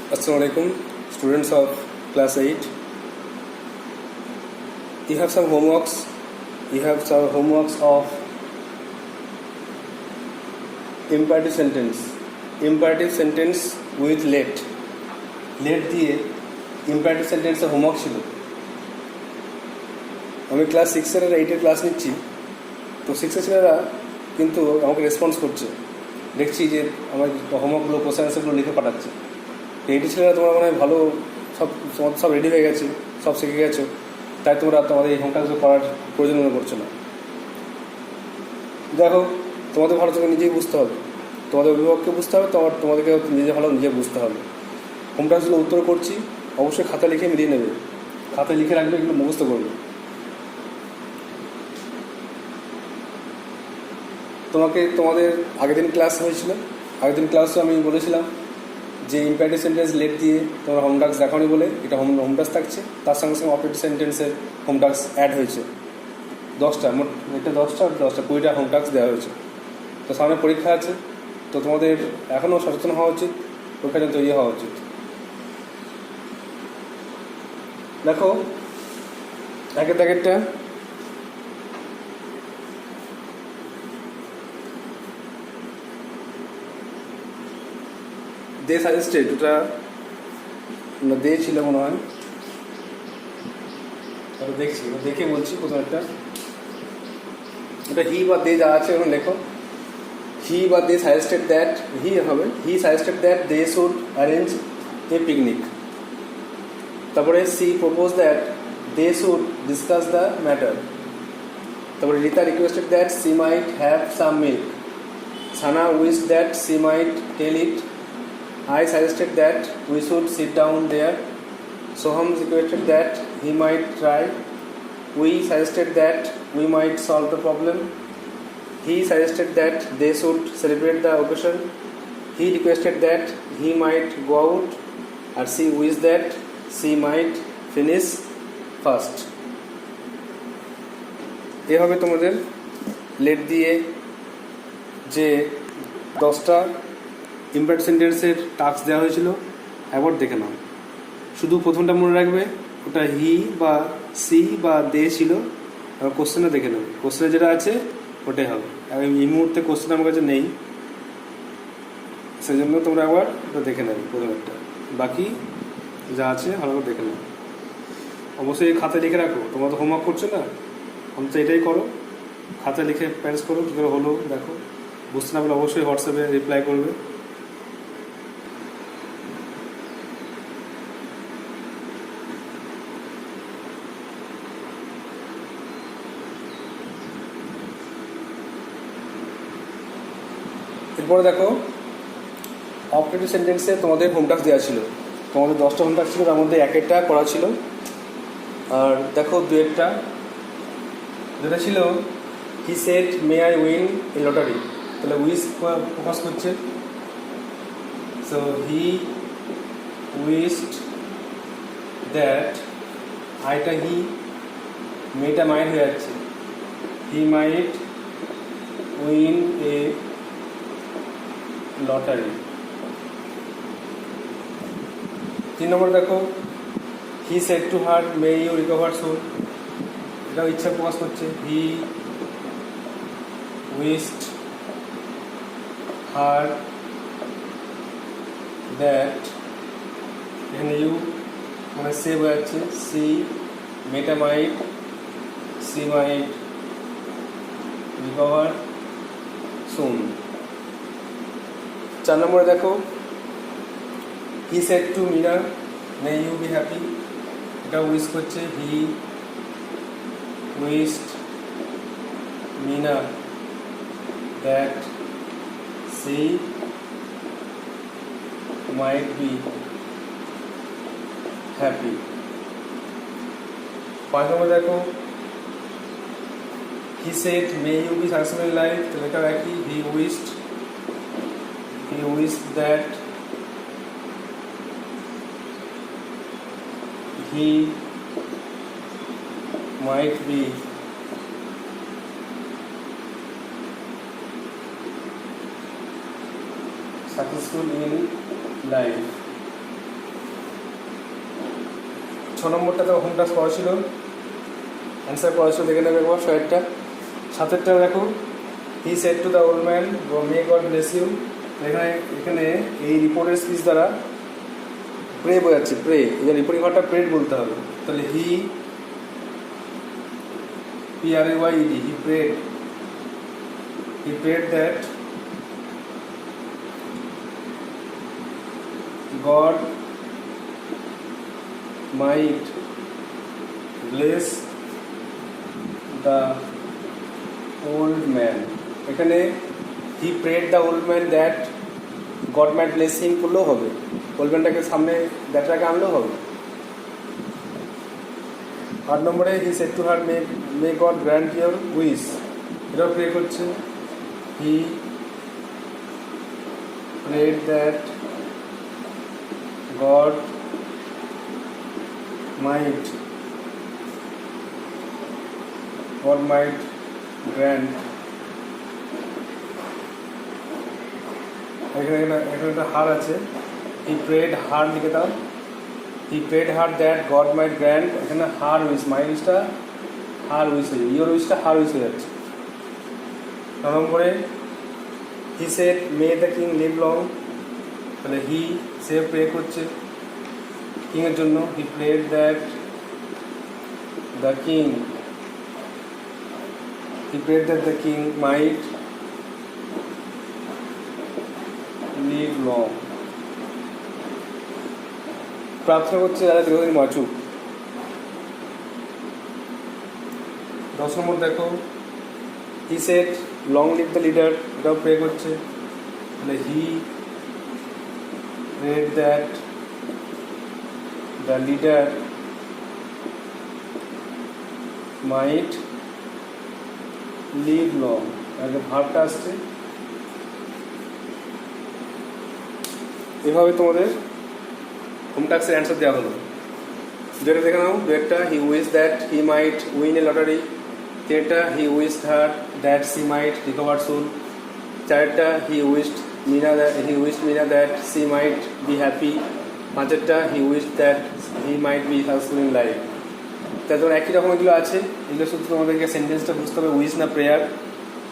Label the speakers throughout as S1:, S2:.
S1: Assalamualaikum, students of class 8. You have some homeworks. You have some homeworks of imperative sentence. Imperative sentence with let. Let দিয়ে imperative sentence এর homework ছিল। আমি class 6 এর 8 এর class নিচ্ছি, তো 6 এর ছেলেরা কিন্তু আমাকে রেসপন্স করছে। দেখছি যে আমার হোমওয়ার্কগুলো কোশ্চেন আনসারগুলো লিখে পাঠাচ্ছে। তো 8 ছেলেরা তোমরা মানে ভালো সব রেডি হয়ে গেছে, সব শিখে গেছো, তাই তোমরা তোমাদের এই হোমওয়ার্কগুলো করার প্রয়োজন মনে করছো না। দেখো, তোমাদের ভালো তোমাকে নিজেই বুঝতে হবে, তোমাদের অভিভাবককে বুঝতে হবে, তোমাদেরকে নিজে ভালো নিজে বুঝতে হবে। হোমওয়ার্কগুলো উত্তর করছি, অবশ্যই খাতা লিখে মিলিয়ে নেবে, খাতায় লিখে রাখবে, এগুলো মুখস্থ করবে। তোমাদের আগের দিন ক্লাস হয়েছিল, আগের দিন ক্লাসও আমি বলেছিলাম যে ইম্পারেটিভ সেন্টেন্স লেট দিয়ে তোমরা হোম টাস্ক দেখানি বলে এটা হোম টাস্ক থাকছে, তার সঙ্গে সঙ্গে অপারেটিভ সেন্টেন্সের হোম টাস্ক অ্যাড হয়েছে 10টা, মোট এটা 20টা হোম টাস্ক দেওয়া হয়েছে। তো সামনে পরীক্ষা আছে, তো তোমাদের এখনও সচেতন হওয়া উচিত, পরীক্ষার জন্য তৈরি হওয়া উচিত। দেখো একের দাগেরটা, দে সাজেস্টেড, ওটা দে ছিল মনে হয়, দেখছি দেখে বলছি। প্রথম একটা এটা হি বা দে যা আছে এখন লেখো। হি বা দে সাজেস্টেড দ্যাট, হি হবে, he suggested that they should arrange a picnic. তারপরে she propose that they should discuss the matter. তারপরে Rita requested that she might have some milk. Sana wish that she might tell it. I suggested that we should sit down there. Soham requested that he might try. We suggested that we might solve the problem. He suggested that they should celebrate the occasion. He requested that he might go out. And she wished that she might finish first. এভাবে তোমাদের late দিয়ে যে 10টা imperative সেন্টেন্সের task দেওয়া হয়েছিল একবার দেখে নাও। শুধু প্রথমটা মনে রাখবে, ওটা হি বা সি বা দে ছিল। এবার কোশ্চেনটা দেখে নেবে, কোশ্চেনে যেটা আছে ওটাই হবে। এই মুহূর্তে কোশ্চেন আমার কাছে নেই, সেই জন্য তোমরা একবার ওটা দেখে নেবে প্রথমেরটা, বাকি যা আছে ভালো করে দেখে নেবে। অবশ্যই এই খাতায় লিখে রাখো, তোমরা তো হোমওয়ার্ক করছো না, অন্তত এটাই করো, খাতায় লিখে প্র্যাকটিস করো, কী করে হলো দেখো। বুঝতে না পারলে অবশ্যই হোয়াটসঅ্যাপে রিপ্লাই করবে। এরপরে দেখো অপারেটিভ সেন্টেন্সে তোমাদের হোম টাস্ক দেওয়া ছিল, তোমাদের 10টা হোম টাস্ক ছিল, তার মধ্যে একেরটা করা ছিল। আর দেখো দুয়েরটা, যেটা ছিল হি said may I win a lottery, তাহলে উইশ ফোকাস করছে। সো হি উইশড দ্যাট, আইটা হি, মেয়েটা মাইট হয়ে যাচ্ছে, হি মাইট উইন এ লটারি। 3 নম্বর দেখো he said to her may you recover soon, এটাও ইচ্ছা প্রকাশ করছে। হি উইশড হার দ্যাট, এখানে ইউ মানে সে বোঝাচ্ছে, সি মেটা might, she might recover soon. 4 নম্বরে দেখো he said to Meena may you be happy, এটা উইশ করছে। He wished Meena that she might be happy. 5 নম্বরে দেখো he said may you be successful in life, তাহলে এটাও একই, হি wished that he might be successful in life. নম্বরটা তো home task করা ছিল, অ্যান্সার করা ছিল, দেখে নেবে একবার 6-এরটা। 7-এরটা দেখো, he said to the old man may God bless you. এখানে এই রিপোর্টের স্পিচ দ্বারা প্রে বোঝাচ্ছে, প্রে, এবার রিপোর্টিং ভার্বটা প্রেড বলতে হবে। তাহলে হি PRAYED, he prayed that God might bless the old man। এখানে he prayed the old man that God might bless him করলেও হবে, ওল্ড ম্যানটাকে সামনে দ্যাটটাকে আনলেও হবে। 8 নম্বরে he said to her may God grant your wish, এটাও প্রে করছে। he prayed that God might grant, এখানে একটা হার আছে, he prayed hard লিখে দাও, he prayed hard that God might grant, এখানে হার উইশ, মাই উইশটা হার উইশ হয়ে যাবে, ইয়োর উইশটা হার উইশ হয়ে যাচ্ছে। 9 নম্বরে he said may the king live long, তাহলে হি সে প্রে করছে কিংয়ের জন্য, he prayed that the king might live long, প্রার্থনা করছে যারা দীর্ঘদিন বাঁচুক। 10 নম্বর দেখো, he said long live the leader, এটাও প্রে করছে, তাহলে he prayed that the leader might live long, আগে ভাবটা আসছে। এভাবে তোমাদের হোম টাস্কের অ্যান্সার দেওয়া হলো। যেটা দেখে নাও, দুয়েরটা he wish that he might win a lottery, 3টা he wished her that she might recover soon, 4টা he wished Meena that she might be happy, 5টা he wished that he might be successful in life. তারপর একই রকম এগুলো আছে, এগুলো শুধু তোমাদেরকে সেন্টেন্সটা বুঝতে হবে, উইশ না প্রেয়ার,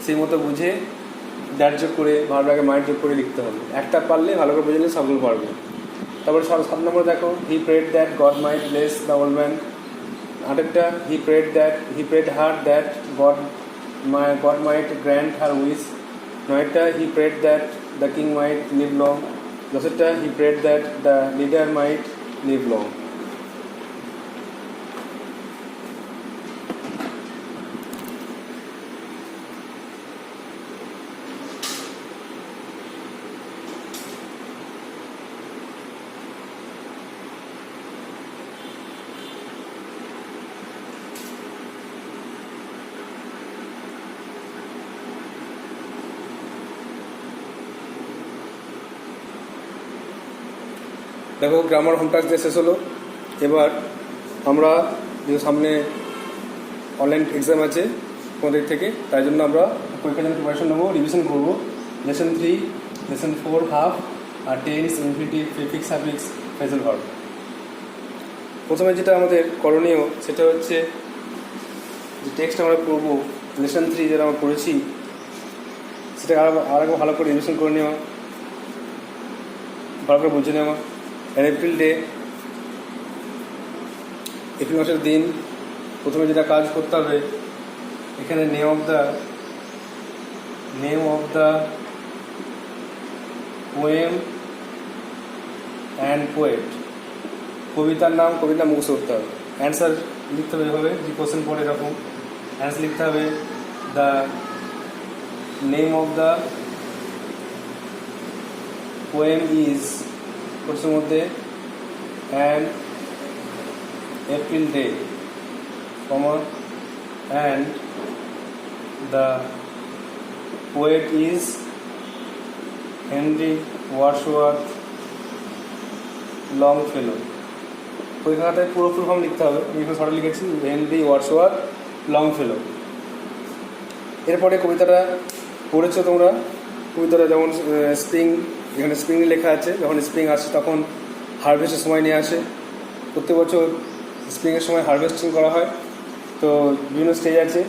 S1: সেই মতো বুঝে দ্যাট যোগ করে ভালো আগে মাইট যোগ করে লিখতে হবে। একটা পারলে ভালো করে বুঝে নিলে সবগুলো পারবে। তারপরে 7 নম্বর দেখো, he prayed that God might bless the old man. 8টা he prayed her that God might grant her wish. 9টা he prayed that the king might live long. 10টা he prayed that the leader might live long. দেখো grammar home task দিয়ে শেষ হলো। এবার আমরা যে সামনে অনলাইন এক্সাম আছে তোমাদের থেকে, তাই জন্য আমরা পরীক্ষার জন্য প্রিপারেশন নেবো, রিভিশন করবো। লেসন 3, লেসন 4 হাফ, আর tense, infinitive, prefix, suffix, phrasal verb. প্রথমে যেটা আমাদের করণীয় সেটা হচ্ছে যে টেক্সট আমরা পড়বো, লেসন 3 যেটা আমরা পড়েছি সেটা আরও ভালো করে রিভিশন করে নেওয়া, ভালো করে বুঝে নেওয়া। এপ্রিল মাসের দিন প্রথমে যেটা কাজ করতে হবে, এখানে name of the poem and poet, কবিতার নাম মুখস্থ করতে হবে। অ্যান্সার লিখতে হবে এভাবে, যে কোশ্চেন পড়ে এরকম অ্যান্সার লিখতে হবে, the name of the poem is কোর্সের মধ্যে and April day, and the poet is Henry Wadsworth Longfellow. পরীক্ষাটায় পুরো ফুল ফর্ম লিখতে হবে, আমি এখানে শর্টে লিখেছি হেনরি ওয়ার্ডসওয়ার্থ লংফেলো। এরপরে কবিতাটা পড়েছো তোমরা, কবিতাটা যেমন স্প্রিং, এখানে স্প্রিং লেখা আছে, যখন স্প্রিং আসে তখন হারভেস্টের সময় নিয়ে আসে। প্রত্যেক বছর স্প্রিংয়ের সময় হারভেস্টিং করা হয়। তো বিভিন্ন স্টেজ আছে।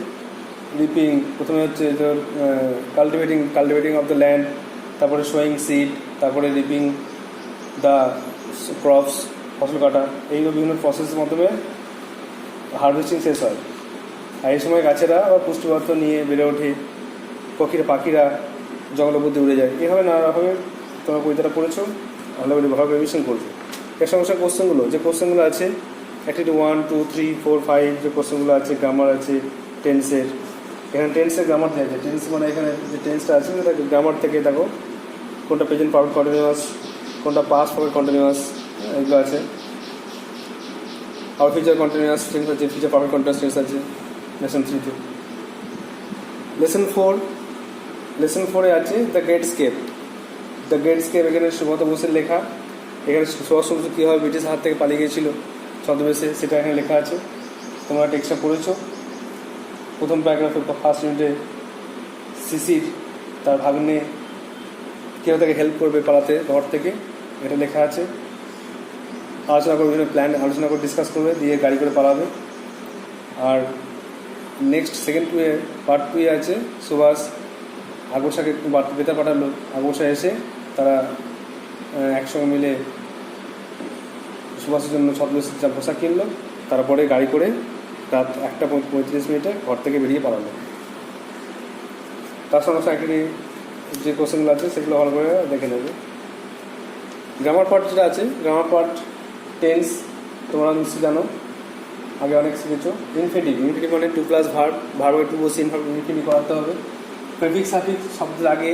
S1: রিপিং, প্রথমে হচ্ছে তোর কাল্টিভেটিং অফ দ্য ল্যান্ড, তারপরে সোয়িং সিড, তারপরে রিপিং দ্য ক্রপস, ফসল কাটা, এইগুলো বিভিন্ন প্রসেসের মাধ্যমে হারভেস্টিং শেষ হয়। আর এই সময় গাছেরা আবার পুষ্টিপত্র নিয়ে বেড়ে ওঠে, পাখিরা জঙ্গলের মধ্যে উড়ে যায়। এভাবে নানারকমের তোমরা কবিতাটা পড়েছো, ভালোভাবে রিভিশন করবে। এর সমস্যা কোশ্চেনগুলো আছে অ্যাক্টিভিটি 1, 2, 3, 4, 5 যে কোশ্চেনগুলো আছে, গ্রামার আছে, টেন্সের। এখানে টেন্সের গ্রামার দেওয়া আছে। টেন্স মানে এখানে যে টেন্সটা আছে সেটা গ্রামার থেকে দেখো কোনটা প্রেজেন্ট পারফেক্ট কন্টিনিউয়াস, কোনটা পাস্ট পারফেক্ট কন্টিনিউয়াস, এগুলো আছে। আর ফিউচার কন্টিনিউয়াস টেন্স আছে, ফিউচার পারফেক্ট কন্টিনিউয়াস টেন্স আছে লেসন 3-তে। লেসন 4-এ আছে দ্য গ্রেট স্কেপ। এখানে সুব্রত বোসের লেখা। এখানে সুভাষ চন্দ্র কীভাবে ব্রিটিশ হাত থেকে পালিয়ে গিয়েছিল ছদ্মবেশে, সেটা এখানে লেখা আছে। তোমরা টেক্সটটা পড়েছো। প্রথম প্যারাগ্রাফে ফার্স্ট ইউনিটে শিশির তার ভাগ্নে কেউ তাকে হেল্প করবে পালাতে ঘর থেকে, এটা লেখা আছে। আলোচনা করবে, বিভিন্ন প্ল্যান আলোচনা করে ডিসকাস করবে, দিয়ে গাড়ি করে পালাবে। আর নেক্সট পার্ট 2 আছে সুভাষ আগোসাকে বেতার পাঠালো। আগোসা এসে তারা একসঙ্গে মিলে সুভাষের জন্য ছদ্মবেশে যা পোশাক কিনলো, তারপরে গাড়ি করে রাত 1:35 ঘর থেকে বেরিয়ে পালালো। তার সঙ্গে সঙ্গে যে কোশ্চেনগুলো আছে সেগুলো ভালো করে দেখে নেবে। গ্রামার পার্ট যেটা আছে, গ্রামার পার্ট টেন্স তোমরা নিশ্চয়ই জানো, আগে অনেক শিখেছো। ইনফিনিটিভ মানে 2+ ভার্ব 2 বসে ইনফিনিটিভ করাতে হবে। প্রেফিক্স সাফিক্স শব্দের আগে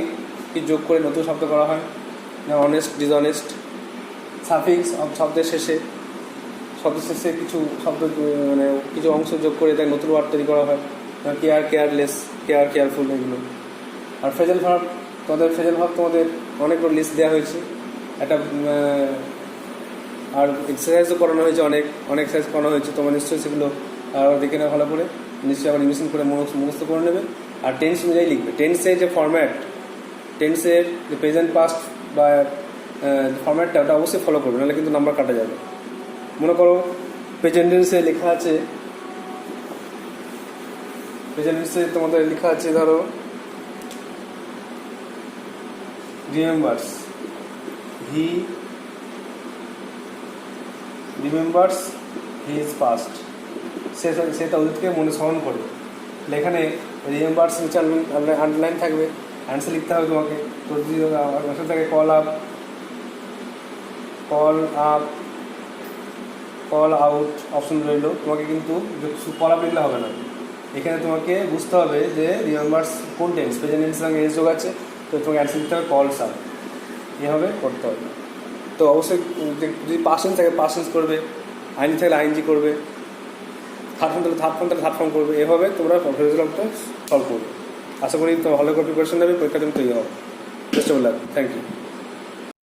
S1: কি যোগ করে নতুন শব্দ করা হয়, যেমন অনেস্ট, ডিসঅনেস্ট। সাফিক্স শব্দের শেষে কিছু শব্দ মানে কিছু অংশ যোগ করে তাই নতুন ওয়ার্ড তৈরি করা হয়, কেয়ার, কেয়ারলেস, কেয়ারফুল, এগুলো। আর ফ্রেজাল ভার্ব তোমাদের অনেকগুলো লিস্ট দেওয়া হয়েছে একটা, আর এক্সারসাইজও করানো হয়েছে, অনেক এক্সারসাইজ করানো হয়েছে। তোমরা নিশ্চয়ই সেগুলো দেখে নেওয়া ভালো করে, নিশ্চয়ই আবার রিভিশন করে মুখস্থ করে নেবে। আর টেন্স অনুযায়ী লিখবে। টেন্সের যে ফরম্যাট, টেন্সের যে প্রেজেন্ট পাস্ট বা ফরম্যাটটা ওটা অবশ্যই ফলো করবে, নাহলে কিন্তু নাম্বার কাটা যাবে। মনে করো প্রেজেন্ট টেন্সে লেখা আছে, তোমাদের লেখা আছে ধরো রিমেম্বার্স, হি রিমেম্বার্স হিজ পাস্ট, সেটা অতীতকে মনে স্মরণ করে। এখানে রিমেম্বার্স নিচে আন্ডারলাইন থাকবে, অ্যান্সার লিখতে হবে তোমাকে। তো যদি অ্যান্সার থাকে কল আউট অপশন রইল, তোমাকে কিন্তু কল আপ লিখলে হবে না। এখানে তোমাকে বুঝতে হবে যে রিমেম্বার্স কোন টেন্স, প্রেজেন্ট টেন্সের সঙ্গে এস যোগ আছে, তো তোমাকে অ্যান্সার লিখতে হবে কলস আপ, এভাবে করতে হবে। তো অবশ্যই যদি পার্সেন্স থাকে পার্সেন্স করবে, আইনজি থাকলে আইনজি করবে, থার্ড ফর্ম করবে। এভাবে তোমরা ফ্রেজালটা সলভ করবে। আশা করি তোমরা ভালো করে প্রিপারেশন নেবে, পরীক্ষা তুমি তৈরি হবে। Best of luck. Thank you.